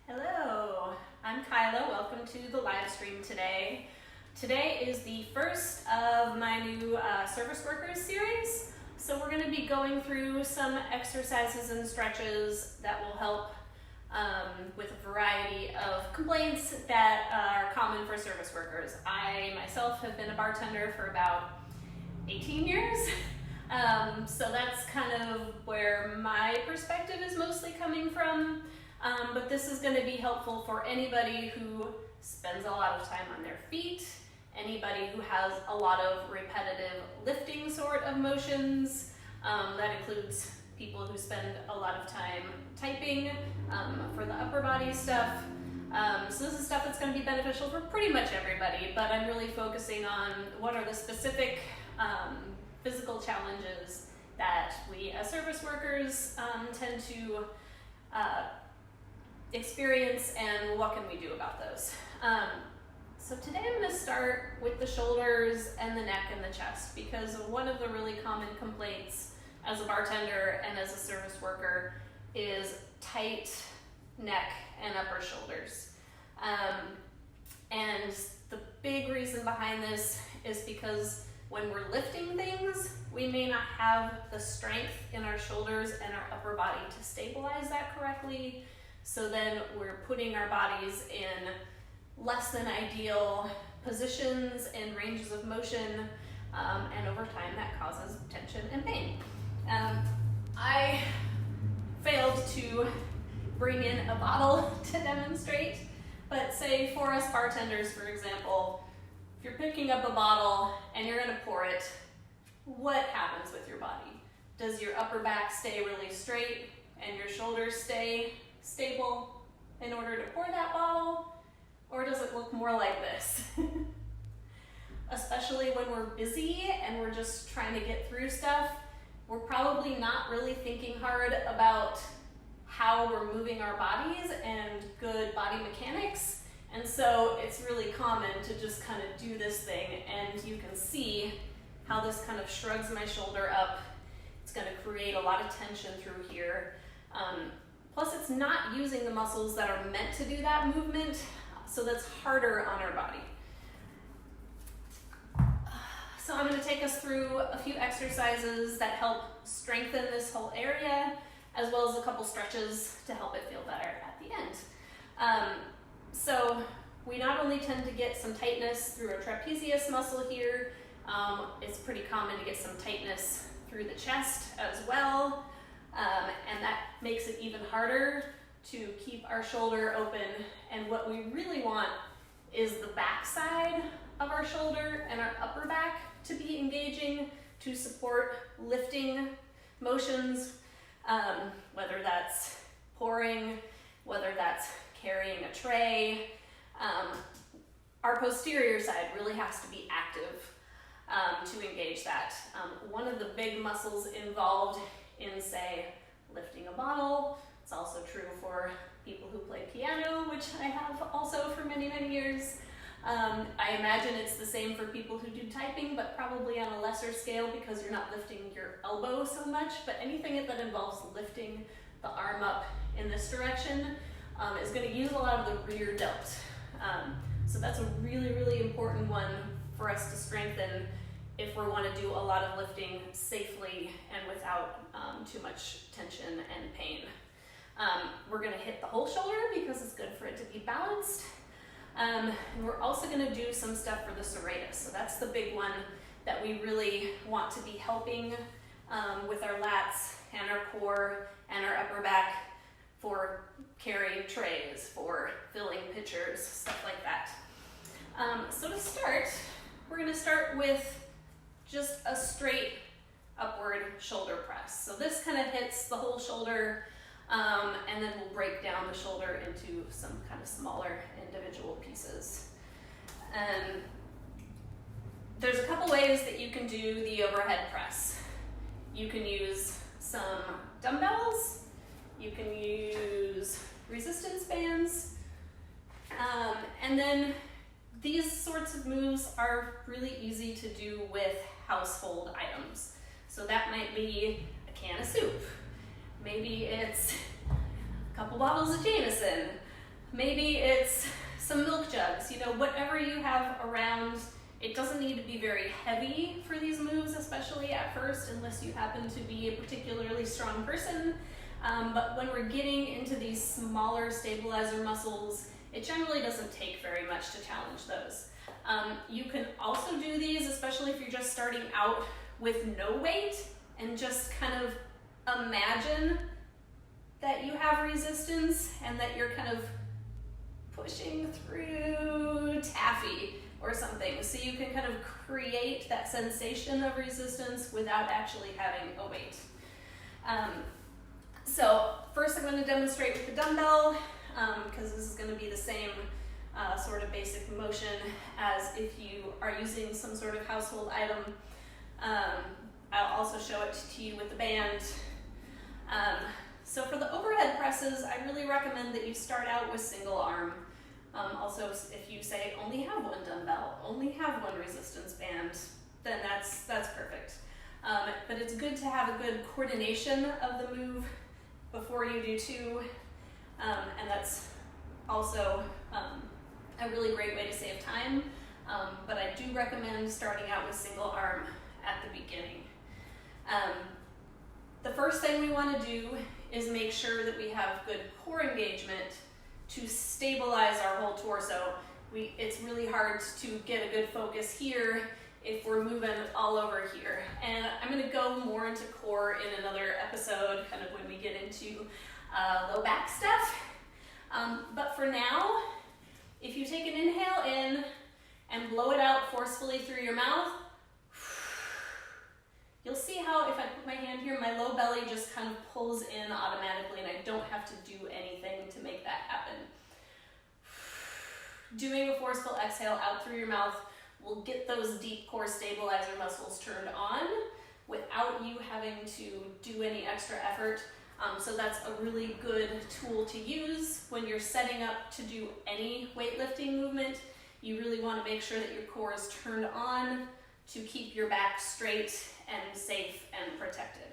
Hello, I'm Kyla. Welcome to the live stream today. Today is the first of my new Service Workers series. So we're going to be going through some exercises and stretches that will help with a variety of complaints that are common for service workers. I myself have been a bartender for about 18 years. So that's kind of where my perspective is mostly coming from. But this is going to be helpful for anybody who spends a lot of time on their feet, anybody who has a lot of repetitive lifting sort of motions. That includes people who spend a lot of time typing for the upper body stuff. So this is stuff that's going to be beneficial for pretty much everybody, but I'm really focusing on what are the specific physical challenges that we as service workers tend to experience, and what can we do about those. So today I'm going to start with the shoulders and the neck and the chest, because one of the really common complaints as a bartender and as a service worker is tight neck and upper shoulders. And the big reason behind this is because when we're lifting things, we may not have the strength in our shoulders and our upper body to stabilize that correctly. So then we're putting our bodies in less than ideal positions and ranges of motion, and over time that causes tension and pain. I failed to bring in a bottle to demonstrate, but say for us bartenders, for example, if you're picking up a bottle and you're gonna pour it, what happens with your body? Does your upper back stay really straight and your shoulders stay stable in order to pour that bottle, or does it look more like this? Especially when we're busy and we're just trying to get through stuff, we're probably not really thinking hard about how we're moving our bodies and good body mechanics. And so it's really common to just kind of do this thing, and you can see how this kind of shrugs my shoulder up. It's going to create a lot of tension through here. Plus it's not using the muscles that are meant to do that movement, so that's harder on our body. So I'm going to take us through a few exercises that help strengthen this whole area, as well as a couple stretches to help it feel better at the end. So we not only tend to get some tightness through our trapezius muscle here, it's pretty common to get some tightness through the chest as well. And that makes it even harder to keep our shoulder open. And what we really want is the back side of our shoulder and our upper back to be engaging to support lifting motions, whether that's pouring, whether that's carrying a tray. Our posterior side really has to be active to engage that. One of the big muscles involved in, say, lifting a bottle. It's also true for people who play piano, which I have also for many, many years. I imagine it's the same for people who do typing, but probably on a lesser scale because you're not lifting your elbow so much. But anything that involves lifting the arm up in this direction is going to use a lot of the rear delt. So that's a really, really important one for us to strengthen if we want to do a lot of lifting safely and without too much tension and pain. We're going to hit the whole shoulder because it's good for it to be balanced. And we're also going to do some stuff for the serratus. So that's the big one that we really want to be helping with our lats and our core and our upper back for carrying trays, for filling pitchers, stuff like that. So to start, we're going to start with just a straight upward shoulder press. So this kind of hits the whole shoulder, and then we'll break down the shoulder into some kind of smaller individual pieces. There's a couple ways that you can do the overhead press. You can use some dumbbells, you can use resistance bands, and then these sorts of moves are really easy to do with household items. So that might be a can of soup. Maybe it's a couple bottles of Jameson. Maybe it's some milk jugs, you know, whatever you have around. It doesn't need to be very heavy for these moves, especially at first, unless you happen to be a particularly strong person. But when we're getting into these smaller stabilizer muscles, it generally doesn't take very much to challenge those. You can also do these, especially if you're just starting out with no weight, and just kind of imagine that you have resistance and that you're kind of pushing through taffy or something. So you can kind of create that sensation of resistance without actually having a weight. So first I'm going to demonstrate with the dumbbell, because this is going to be the same sort of basic motion as if you are using some sort of household item. I'll also show it to you with the band. So for the overhead presses, I really recommend that you start out with single arm. Also, if you say only have one dumbbell, only have one resistance band, then that's perfect. But it's good to have a good coordination of the move before you do two, and that's also a really great way to save time. But I do recommend starting out with single arm at the beginning. The first thing we want to do is make sure that we have good core engagement to stabilize our whole torso. It's really hard to get a good focus here if we're moving all over here. And I'm going to go more into core in another episode, kind of when we get into low back stuff. But for now, if you take an inhale in and blow it out forcefully through your mouth, you'll see how if I put my hand here, my low belly just kind of pulls in automatically and I don't have to do anything to make that happen. Doing a forceful exhale out through your mouth will get those deep core stabilizer muscles turned on without you having to do any extra effort. So that's a really good tool to use when you're setting up to do any weightlifting movement. You really want to make sure that your core is turned on to keep your back straight and safe and protected.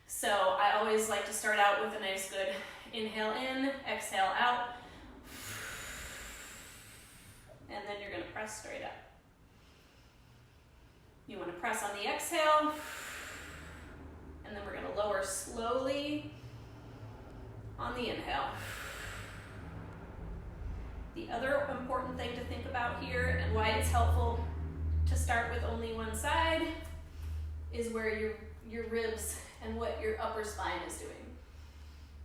So I always like to start out with a nice good inhale in, exhale out, and then you're going to press straight up. You want to press on the exhale, and then we're going to lower slowly on the inhale. The other important thing to think about here, and why it's helpful to start with only one side, is where your ribs and what your upper spine is doing.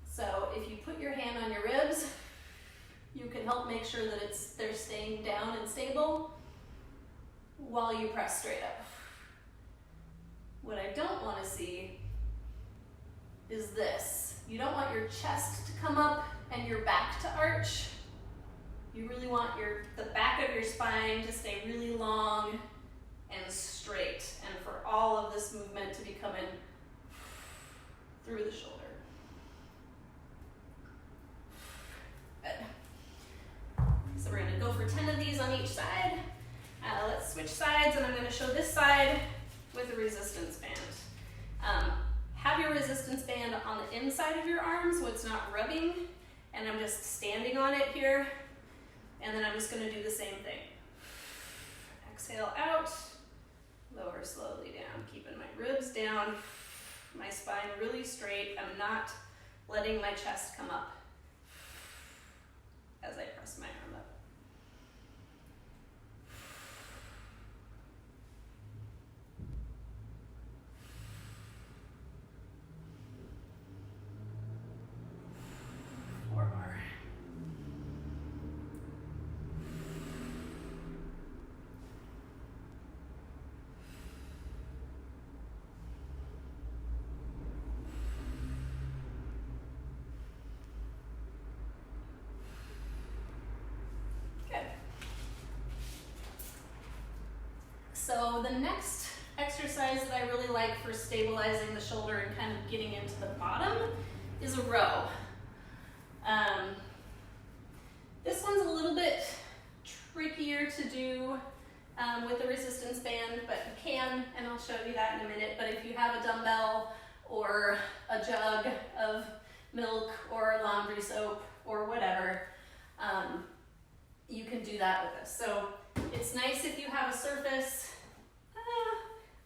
So if you put your hand on your ribs, you can help make sure that they're staying down and stable while you press straight up. What I don't want to see is this. You don't want your chest to come up and your back to arch. You really want the back of your spine to stay really long and straight, and for all of this movement to be coming through the shoulder. Good. So we're going to go for 10 of these on each side. Let's switch sides, and I'm going to show this side with a resistance band. Have your resistance band on the inside of your arm so it's not rubbing, and I'm just standing on it here, and then I'm just going to do the same thing. Exhale out, lower slowly down, keeping my ribs down, my spine really straight. I'm not letting my chest come up as I press my arm up. Four more. So the next exercise that I really like for stabilizing the shoulder and kind of getting into the bottom is a row. This one's a little bit trickier to do with a resistance band, but you can, and I'll show you that in a minute. But if you have a dumbbell or a jug of milk or laundry soap or whatever, that with this. So it's nice if you have a surface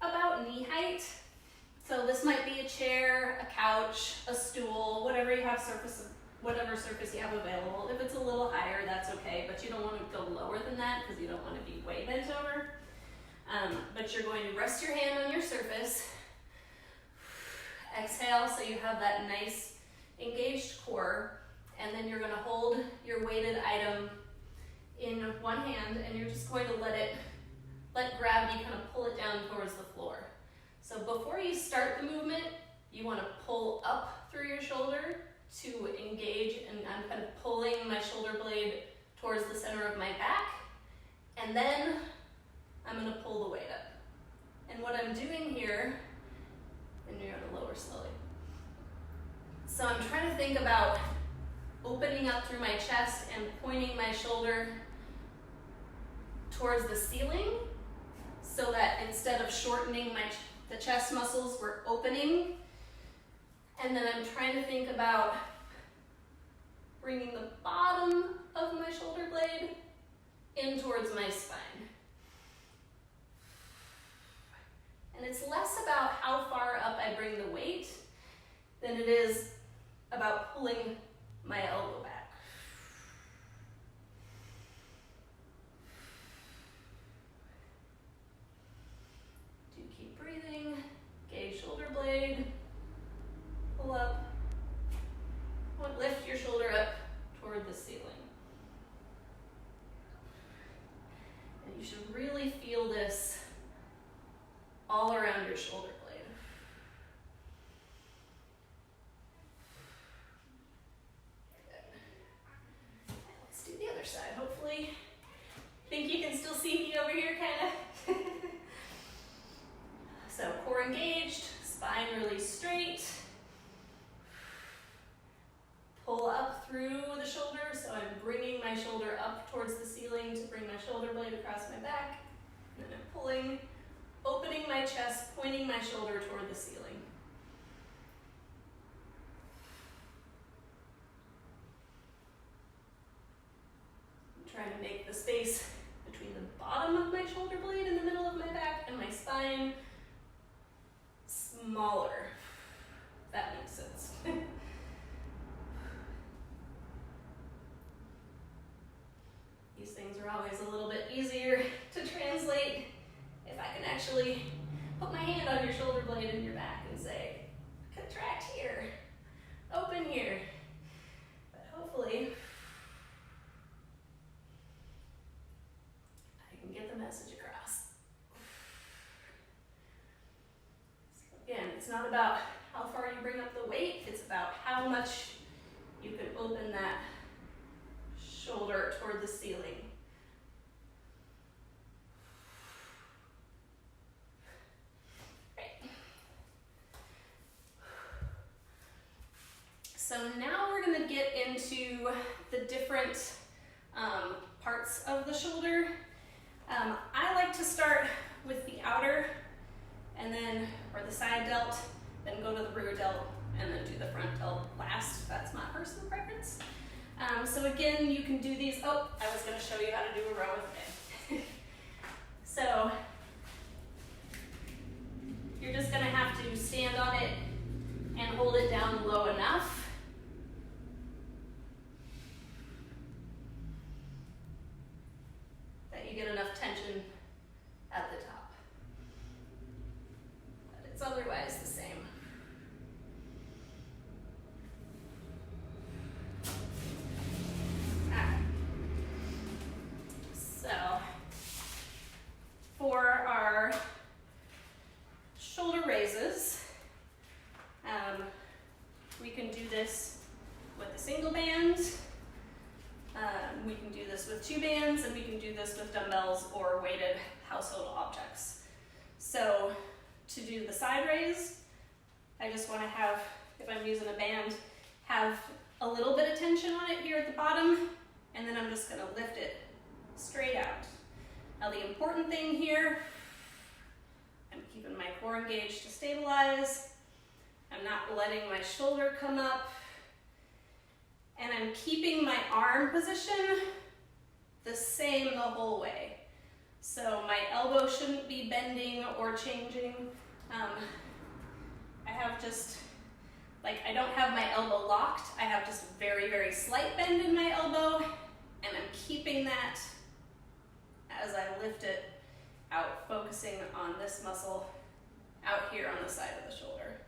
about knee height. So this might be a chair, a couch, a stool, whatever you have whatever surface you have available. If it's a little higher, that's okay, but you don't want to go lower than that because you don't want to be way bent over. But you're going to rest your hand on your surface. Exhale so you have that nice engaged core, and then you're going to hold your weighted item in one hand, and you're just going to let gravity kind of pull it down towards the floor. So before you start the movement, you want to pull up through your shoulder to engage, and I'm kind of pulling my shoulder blade towards the center of my back, and then I'm going to pull the weight up. And what I'm doing here, and you're going to lower slowly. So I'm trying to think about opening up through my chest and pointing my shoulder towards the ceiling, so that instead of shortening the chest muscles, we're opening. And then I'm trying to think about bringing the bottom of my shoulder blade in towards my spine. And it's less about how far up I bring the weight than it is about pulling my elbow back. Do keep breathing, engage shoulder blade, pull up, lift your shoulder up toward the ceiling. And you should really feel this all around your shoulder blade. Good. Let's do the other side, hopefully. Think you can still see me over here, kind of. So core engaged, spine really straight. Pull up through the shoulder, so I'm bringing my shoulder up towards the ceiling to bring my shoulder blade across my back. And then I'm pulling, opening my chest, pointing my shoulder toward the ceiling. I'm trying to make the space between the bottom of my shoulder blade in the middle of my back and my spine smaller, if that makes sense. These things are always a little bit easier to translate if I can actually put my hand on your shoulder blade in your back and say, contract here, open here. But hopefully, I can get the message across. So again, it's not about how far you bring up the weight, it's about how much you can open that shoulder toward the ceiling. Great. So now we're going to get into the different parts of the shoulder. I like to start with the outer, and then, or the side delt, then go to the rear delt, and then do the front delt last. That's my personal preference. So again, you can do these. Oh, I was going to show you how to do a row with it. So you're just going to have to stand on it and hold it down low enough. That you get enough tension at the top. But it's otherwise the same. For our shoulder raises, we can do this with a single band, we can do this with 2 bands, and we can do this with dumbbells or weighted household objects. So to do the side raise, I just want to have, if I'm using a band, have a little bit of tension on it here at the bottom, and then I'm just going to lift it straight out. Now the important thing here, I'm keeping my core engaged to stabilize. I'm not letting my shoulder come up. And I'm keeping my arm position the same the whole way. So my elbow shouldn't be bending or changing. I have just, like, I don't have my elbow locked. I have just a very, very slight bend in my elbow, and I'm keeping that as I lift it out, focusing on this muscle out here on the side of the shoulder.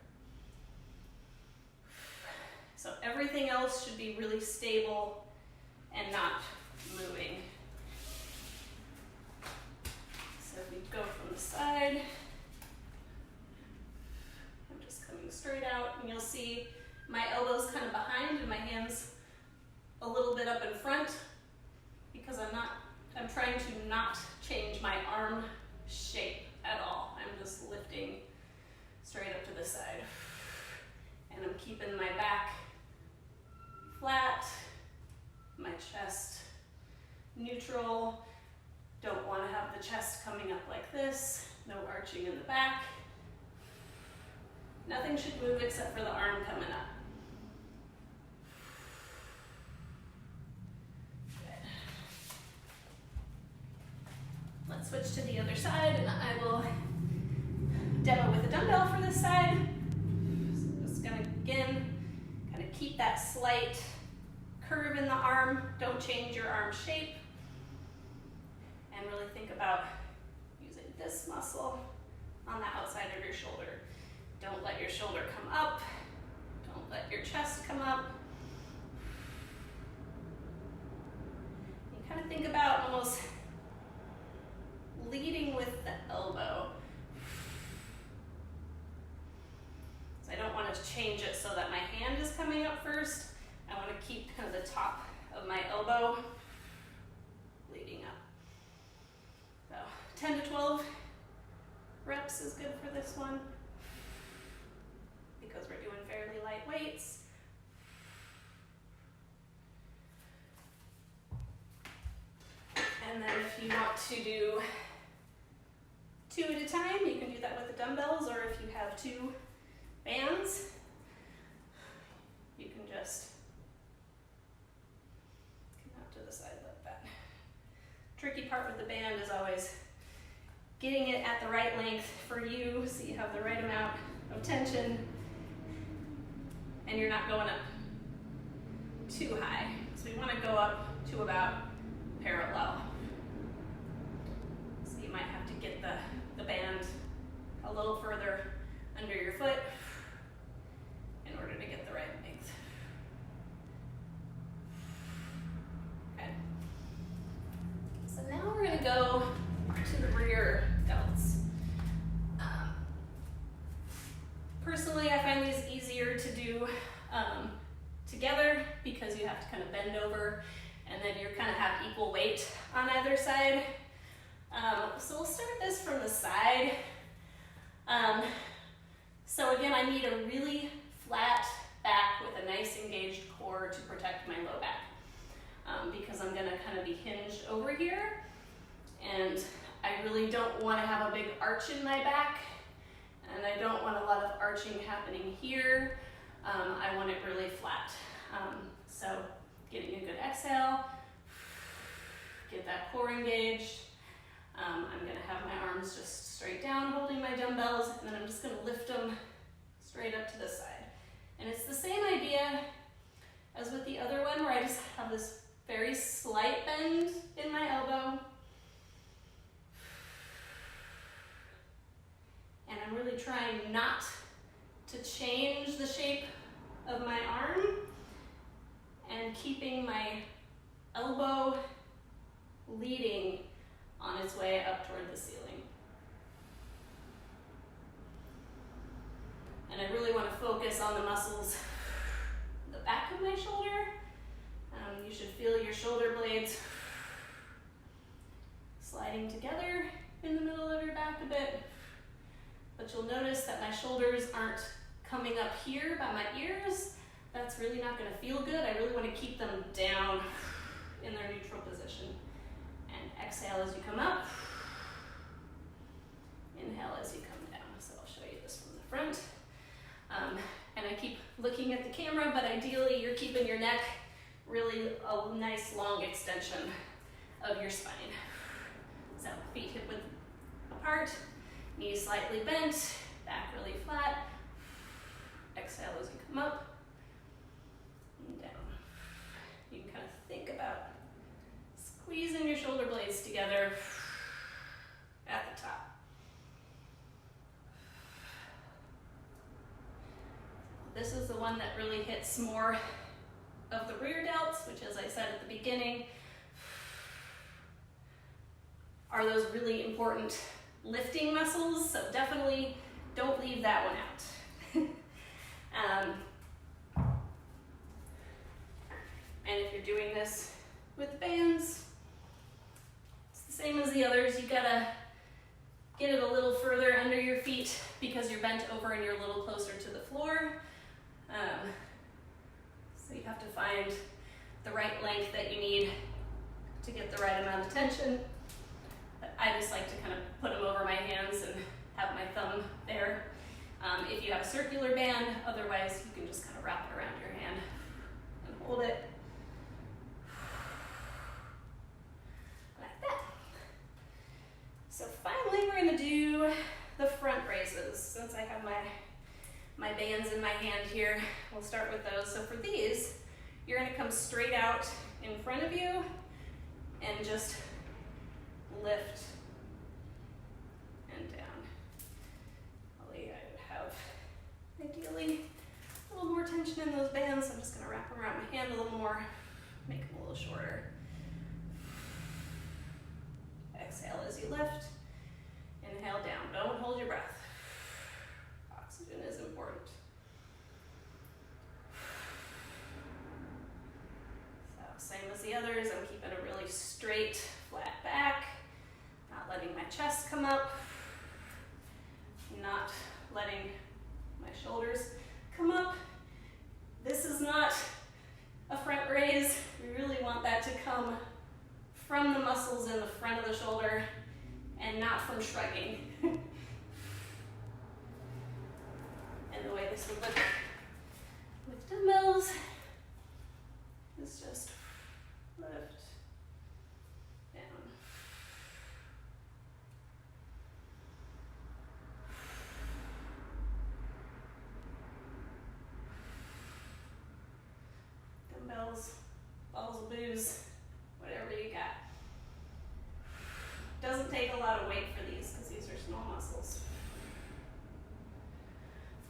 So everything else should be really stable and not moving. So we go from the side. I'm just coming straight out, and you'll see my elbows kind of behind and my hands a little bit up in front because I'm trying to not change my arm shape at all. I'm just lifting straight up to the side. And I'm keeping my back flat, my chest neutral. Don't want to have the chest coming up like this. No arching in the back. Nothing should move except for the arm coming up. Good. Let's switch to the other side, and I will demo with a dumbbell for this side. So just gonna, again, kind of keep that slight curve in the arm. Don't change your arm shape. And really think about using this muscle on the outside of your shoulder. Don't let your shoulder come up. Don't let your chest come up. You kind of think about almost leading with the elbow. So I don't want to change it so that my hand is coming up first. I want to keep kind of the top of my elbow leading up. So 10 to 12 reps is good for this one because we're doing fairly light weights. And then if you want to do 2 at a time, you can do that with the dumbbells, or if you have 2 bands, you can just come out to the side like that. Tricky part with the band is always getting it at the right length for you so you have the right amount of tension and you're not going up too high. So we want to go up to about parallel. So you might have to get the band a little further under your foot in order to get the right length. Okay. So now we're going to go to the rear delts. Personally, I find these easier to do together because you have to kind of bend over and then you kind of have equal weight on either side. So we'll start this from the side. So again, I need a really flat back with a nice engaged core to protect my low back because I'm gonna kind of be hinged over here, and I really don't want to have a big arch in my back, and I don't want a lot of arching happening here. I want it really flat. So getting a good exhale, get that core engaged. I'm gonna have my arms just straight down holding my dumbbells, and then I'm just gonna lift them straight up to the side. And it's the same idea as with the other one where I just have this very slight bend in my elbow. And I'm really trying not to change the shape of my arm and keeping my elbow leading on its way up toward the ceiling. And I really want to focus on the muscles in the back of my shoulder. You should feel your shoulder blades sliding together in the middle of your back a bit. But you'll notice that my shoulders aren't coming up here by my ears. That's really not going to feel good. I really want to keep them down in their neutral position. And exhale as you come up. Inhale as you come down. So I'll show you this from the front. And I keep looking at the camera, but ideally you're keeping your neck really a nice long extension. of your spine. So feet hip width apart, knees slightly bent, back really flat. Exhale as you come up and down. You can kind of think about squeezing your shoulder blades together at the top. This is the one that really hits more of the rear delts, which, as I said at the beginning, are those really important lifting muscles, so definitely don't leave that one out. And if you're doing this with bands, it's the same as the others. You gotta get it a little further under your feet because you're bent over and you're a little closer to the floor. So you have to find the right length that you need to get the right amount of tension. But I just like to kind of put them over my hands and have my thumb there. If you have a circular band, otherwise you can just kind of wrap it around your hand and hold it like that. So finally we're going to do the front raises. Since I have my bands in my hand here, we'll start with those. So for these, you're going to come straight out in front of you and just lift and down. Probably I would have ideally a little more tension in those bands, so I'm just going to wrap them around my hand a little more, make them a little shorter. Exhale as you lift, inhale down. Don't hold your breath. Oxygen is important. So same as the others, I'm keeping a really straight, flat back, not letting my chest come up, not letting my shoulders come up. This is not a front raise. We really want that to come from the muscles in the front of the shoulder and not from shrugging. And the way this would look with dumbbells is just lift, down. Dumbbells, balls of booze, whatever you got. Doesn't take a lot of weight for these because these are small muscles.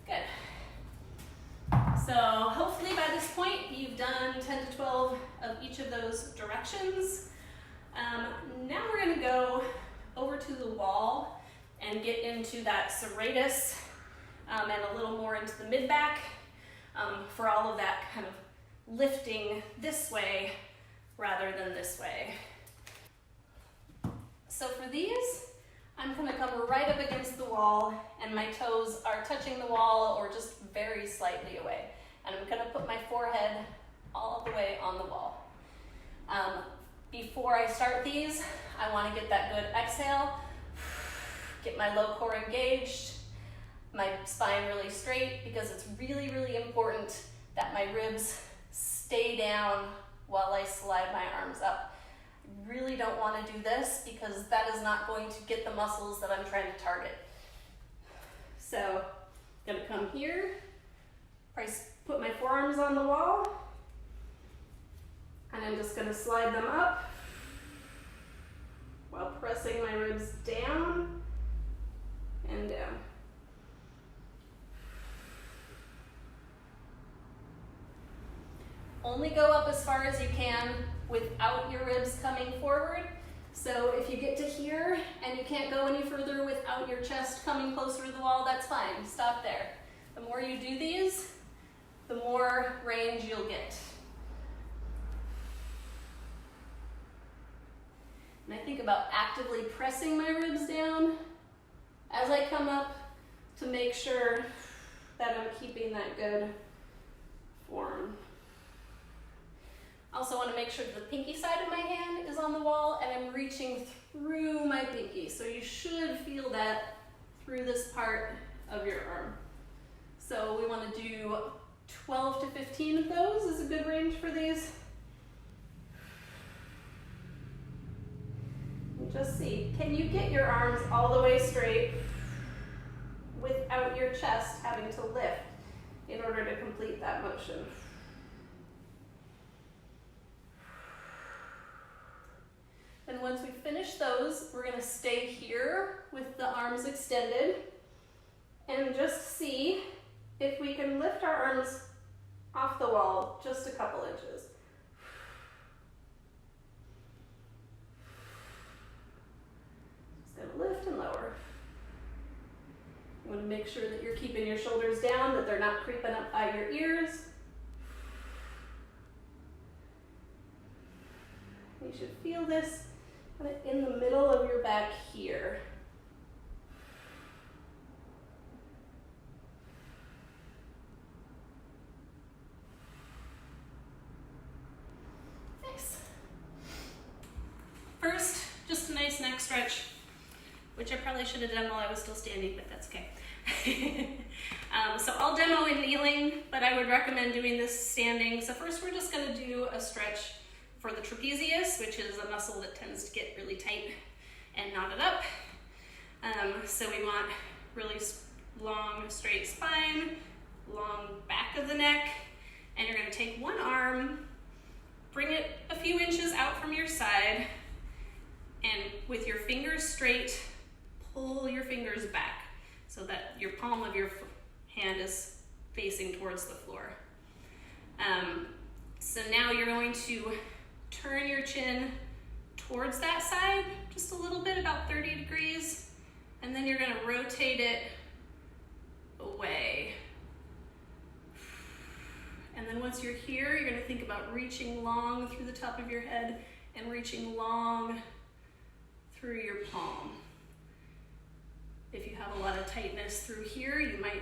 Good. So hopefully by this point you've done 10 to 12 of each of those directions. Now we're going to go over to the wall and get into that serratus and a little more into the mid-back for all of that kind of lifting this way rather than this way. So for these, I'm going to come right up against the wall and my toes are touching the wall or just very slightly away. And I'm going to put my forehead all the way on the wall. Before I start these, I want to get that good exhale, get my low core engaged, my spine really straight, because it's really, really important that my ribs stay down while I slide my arms up. I really don't want to do this because that is not going to get the muscles that I'm trying to target. So I'm going to come here, put my forearms on the wall, and I'm just going to slide them up while pressing my ribs down and down. Only go up as far as you can without your ribs coming forward. So if you get to here and you can't go any further without your chest coming closer to the wall, that's fine. Stop there. The more you do these, the more range you'll get. And I think about actively pressing my ribs down as I come up to make sure that I'm keeping that good form. Also want to make sure the pinky side of my hand is on the wall and I'm reaching through my pinky. So you should feel that through this part of your arm. So we want to do 12 to 15 of those is a good range for these. And just see, can you get your arms all the way straight without your chest having to lift in order to complete that motion? And once we finish those, we're going to stay here with the arms extended and just see if we can lift our arms off the wall just a couple inches. Just going to lift and lower. You want to make sure that you're keeping your shoulders down, that they're not creeping up by your ears. You should feel this kind of in the middle of your back here. Nice. First, just a nice neck stretch, which I probably should have done while I was still standing, but that's okay. So I'll demo in kneeling, but I would recommend doing this standing. So first we're just going to do a stretch for the trapezius, which is a muscle that tends to get really tight and knotted up. So we want really long, straight spine, long back of the neck, and you're going to take one arm, bring it a few inches out from your side, and with your fingers straight, pull your fingers back so that your palm of your hand is facing towards the floor. So now you're going to turn your chin towards that side, just a little bit, about 30 degrees, and then you're going to rotate it away. And then once you're here, you're going to think about reaching long through the top of your head and reaching long through your palm. If you have a lot of tightness through here, you might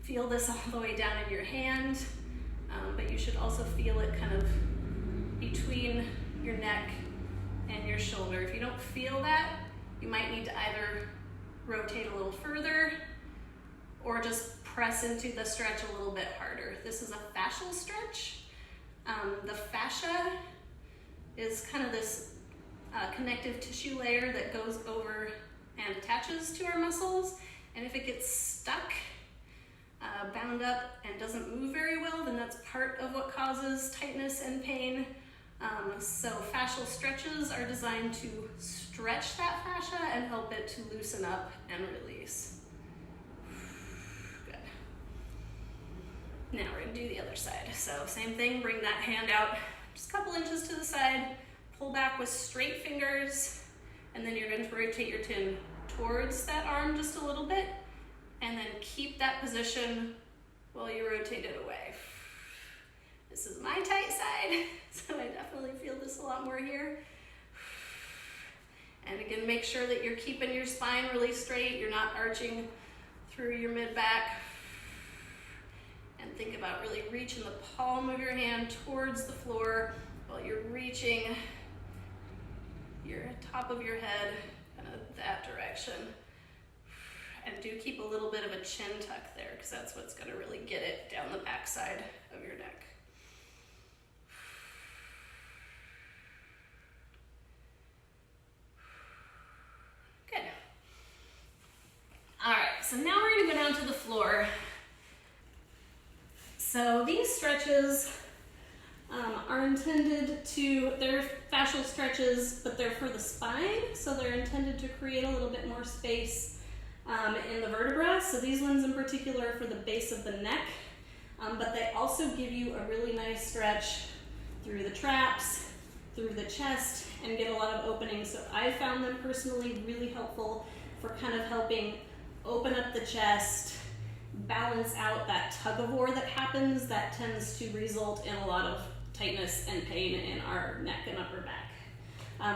feel this all the way down in your hand, but you should also feel it kind of between your neck and your shoulder. If you don't feel that, you might need to either rotate a little further or just press into the stretch a little bit harder. This is a fascial stretch. The fascia is kind of this connective tissue layer that goes over and attaches to our muscles, and if it gets stuck, bound up, and doesn't move very well, then that's part of what causes tightness and pain. So fascial stretches are designed to stretch that fascia and help it to loosen up and release. Good. Now we're going to do the other side. So same thing, bring that hand out just a couple inches to the side, pull back with straight fingers, and then you're going to rotate your chin towards that arm just a little bit, and then keep that position while you rotate it away. This is my tight side, so I definitely feel this a lot more here. And again, make sure that you're keeping your spine really straight, you're not arching through your mid-back. And think about really reaching the palm of your hand towards the floor while you're reaching your top of your head kind of that direction. And do keep a little bit of a chin tuck there, because that's what's going to really get it down the back side of your neck. Good. All right, so now we're going to go down to the floor. So these stretches are intended to, they're fascial stretches, but they're for the spine, so they're intended to create a little bit more space in the vertebra. So these ones in particular are for the base of the neck, but they also give you a really nice stretch through the traps, through the chest, and get a lot of opening. So I found them personally really helpful for kind of helping open up the chest, balance out that tug of war that happens that tends to result in a lot of tightness and pain in our neck and upper back.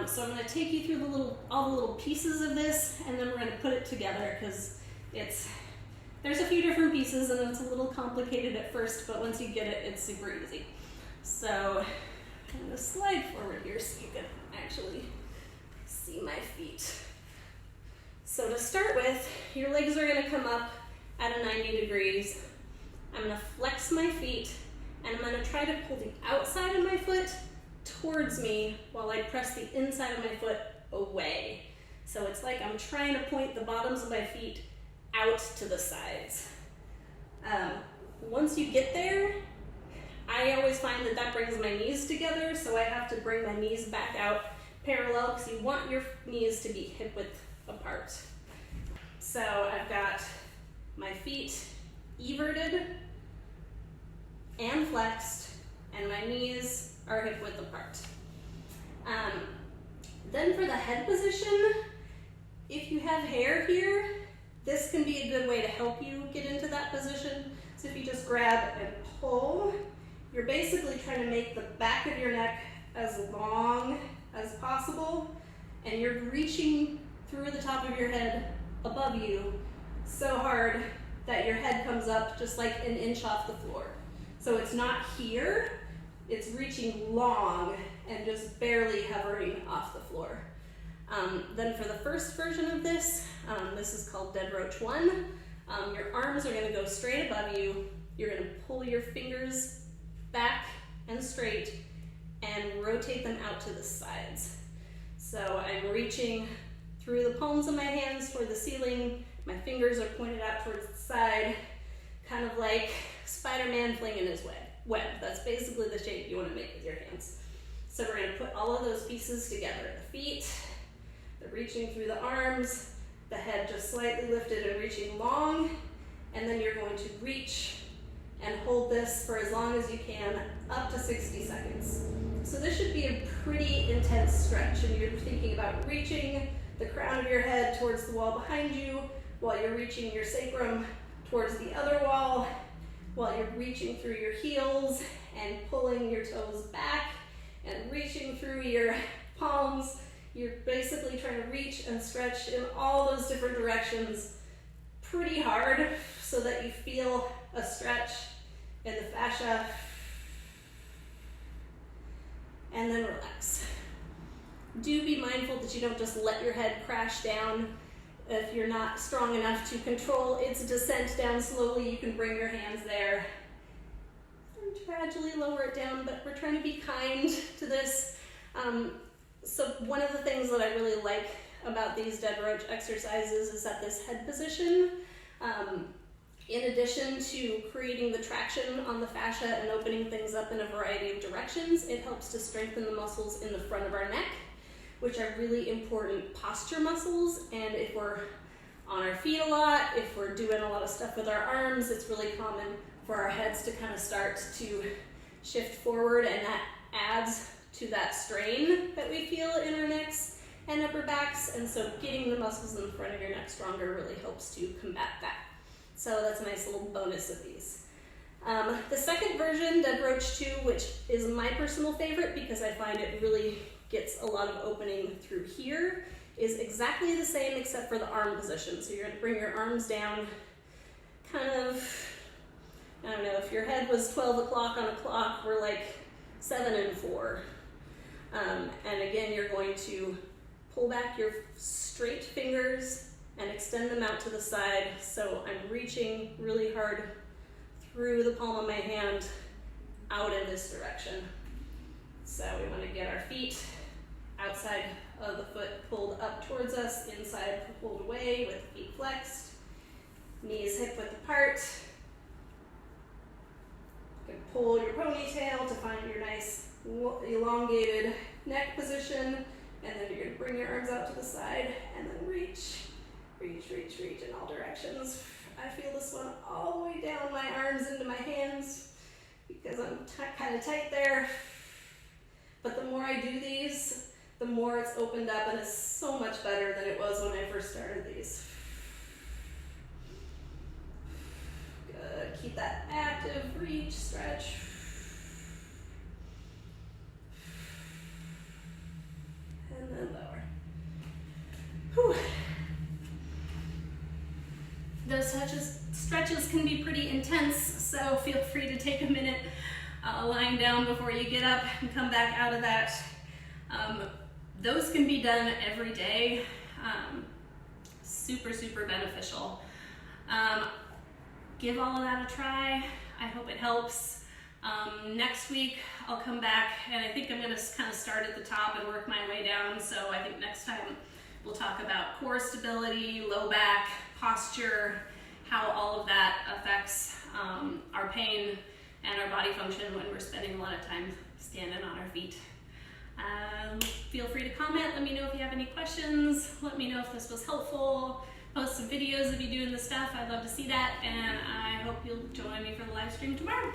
So I'm going to take you through all the little pieces of this, and then we're going to put it together, because there's a few different pieces and it's a little complicated at first, but once you get it, it's super easy. So I'm going to slide forward here so you can actually see my feet. So to start with, your legs are going to come up at a 90 degrees. I'm going to flex my feet, and I'm going to try to pull the outside of my foot towards me while I press the inside of my foot away. So it's like I'm trying to point the bottoms of my feet out to the sides. Once you get there, I always find that that brings my knees together, so I have to bring my knees back out parallel because you want your knees to be hip width apart. So I've got my feet everted and flexed, and my knees are hip width apart. Then for the head position, if you have hair here, this can be a good way to help you get into that position. So if you just grab and pull, you're basically trying to make the back of your neck as long as possible, and you're reaching through the top of your head above you so hard that your head comes up just like an inch off the floor. So it's not here, it's reaching long and just barely hovering off the floor. Then for the first version of this, this is called Dead Roach 1. Your arms are gonna go straight above you. You're gonna pull your fingers back and straight and rotate them out to the sides. So I'm reaching through the palms of my hands toward the ceiling. My fingers are pointed out towards the side, kind of like Spider-Man flinging his web. That's basically the shape you want to make with your hands. So we're going to put all of those pieces together. The feet, the reaching through the arms, the head just slightly lifted and reaching long, and then you're going to reach and hold this for as long as you can, up to 60 seconds. So this should be a pretty intense stretch, and you're thinking about reaching the crown of your head towards the wall behind you, while you're reaching your sacrum towards the other wall, while you're reaching through your heels and pulling your toes back and reaching through your palms. You're basically trying to reach and stretch in all those different directions pretty hard so that you feel a stretch in the fascia, and then relax. Do be mindful that you don't just let your head crash down. If you're not strong enough to control its descent down slowly, you can bring your hands there and gradually lower it down, but we're trying to be kind to this. So one of the things that I really like about these Dead Roach exercises is that this head position, in addition to creating the traction on the fascia and opening things up in a variety of directions, it helps to strengthen the muscles in the front of our neck, which are really important posture muscles. And if we're on our feet a lot, if we're doing a lot of stuff with our arms, it's really common for our heads to kind of start to shift forward, and that adds to that strain that we feel in our necks and upper backs. And so getting the muscles in the front of your neck stronger really helps to combat that. So that's a nice little bonus of these. The second version, Dead Roach 2, which is my personal favorite because I find it really gets a lot of opening through here, is exactly the same except for the arm position. So you're going to bring your arms down kind of, I don't know, if your head was 12 o'clock on a clock, we're like 7 and 4. And again, you're going to pull back your straight fingers and extend them out to the side. So I'm reaching really hard through the palm of my hand out in this direction. So we want to get our feet outside of the foot pulled up towards us, inside pulled away with feet flexed, knees hip width apart. You can pull your ponytail to find your nice elongated neck position, and then you're going to bring your arms out to the side and then reach in all directions. I feel this one all the way down my arms into my hands because I'm kind of tight there. But the more I do these, the more it's opened up, and it's so much better than it was when I first started these. Good. Keep that active reach, stretch. And then lower. Whew. Those stretches can be pretty intense, so feel free to take a minute lying down before you get up and come back out of that. Those can be done every day. Super, super beneficial. Give all of that a try. I hope it helps. Next week I'll come back, and I think I'm going to kind of start at the top and work my way down. So I think next time we'll talk about core stability, low back, posture, how all of that affects our pain and our body function when we're spending a lot of time standing on our feet. Feel free to comment. Let me know if you have any questions. Let me know if this was helpful. Post some videos of you doing the stuff. I'd love to see that, and I hope you'll join me for the live stream tomorrow.